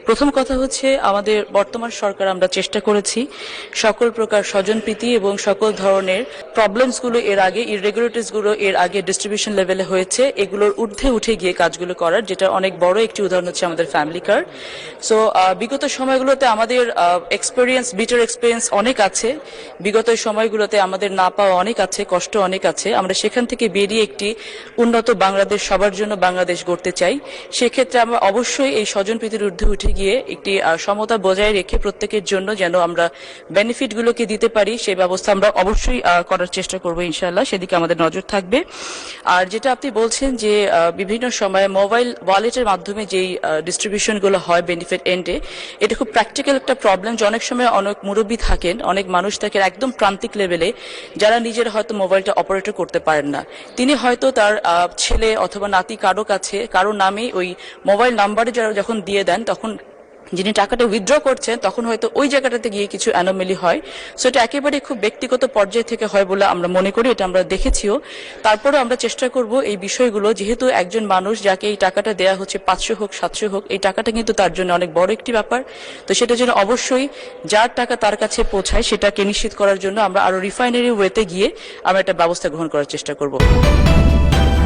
প্রথম কথা হচ্ছে আমাদের বর্তমান সরকার আমরা চেষ্টা করেছি সকল প্রকার স্বজনপ্রীতি এবং সকল ধরনের প্রবলেমসগুলো এর আগে ইররেগুলারিটিসগুলো এর আগে ডিস্ট্রিবিউশন লেভেলে হয়েছে এগুলোর ঊর্ধ্বে উঠে গিয়ে কাজগুলো করার, যেটা অনেক বড় একটি উদাহরণ হচ্ছে আমাদের ফ্যামিলি কার্ড। সো বিগত সময়গুলোতে আমাদের বিটার এক্সপিরিয়েন্স অনেক আছে, বিগত সময়গুলোতে আমাদের না পাওয়া অনেক আছে, কষ্ট অনেক আছে। আমরা সেখান থেকে বেরিয়ে একটি উন্নত বাংলাদেশ, সবার জন্য বাংলাদেশ গড়তে চাই। সেক্ষেত্রে আমরা অবশ্যই এই স্বজনপ্রীতির ঊর্ধ্বে উঠে গিয়ে একটি সমতা বজায় রেখে প্রত্যেকের জন্য যেন আমরা বেনিফিটগুলোকে দিতে পারি সেই ব্যবস্থা আমরা অবশ্যই করার চেষ্টা করব ইনশাআল্লাহ, সেদিকে আমাদের নজর থাকবে। আর যেটা আপনি বলছেন যে বিভিন্ন সময় মোবাইল ওয়ালেটের মাধ্যমে যেই ডিস্ট্রিবিউশনগুলো হয় বেনিফিট এন্ডে, এটা খুব প্র্যাকটিক্যাল একটা প্রবলেম যে অনেক সময় অনেক মুরব্বী থাকেন, অনেক মানুষ থাকেন একদম প্রান্তিক লেভেলে, যারা নিজের হয়তো মোবাইলটা অপারেট করতে পারেন না। তিনি হয়তো তার ছেলে অথবা নাতি কারো নামে ওই মোবাইল নাম্বারে যারা যখন দিয়ে দেন, তখন যিনি টাকাটা উইথড্র করছেন তখন হয়তো ওই জায়গাটাতে গিয়ে কিছু অ্যানোমেলি হয়। সো এটা একেবারে খুব ব্যক্তিগত পর্যায় থেকে হয় বলে আমরা মনে করি, এটা আমরা দেখেছিও। তারপরেও আমরা চেষ্টা করব এই বিষয়গুলো, যেহেতু একজন মানুষ যাকে এই টাকাটা দেওয়া হচ্ছে 500 হোক 700 হোক, এই টাকাটা কিন্তু তার জন্য অনেক বড় একটি ব্যাপার। তো সেটার জন্য অবশ্যই যার টাকা তার কাছে পৌঁছায় সেটাকে নিশ্চিত করার জন্য আমরা আরো রিফাইনারি ওয়েতে গিয়ে আমরা একটা ব্যবস্থা গ্রহণ করার চেষ্টা করব।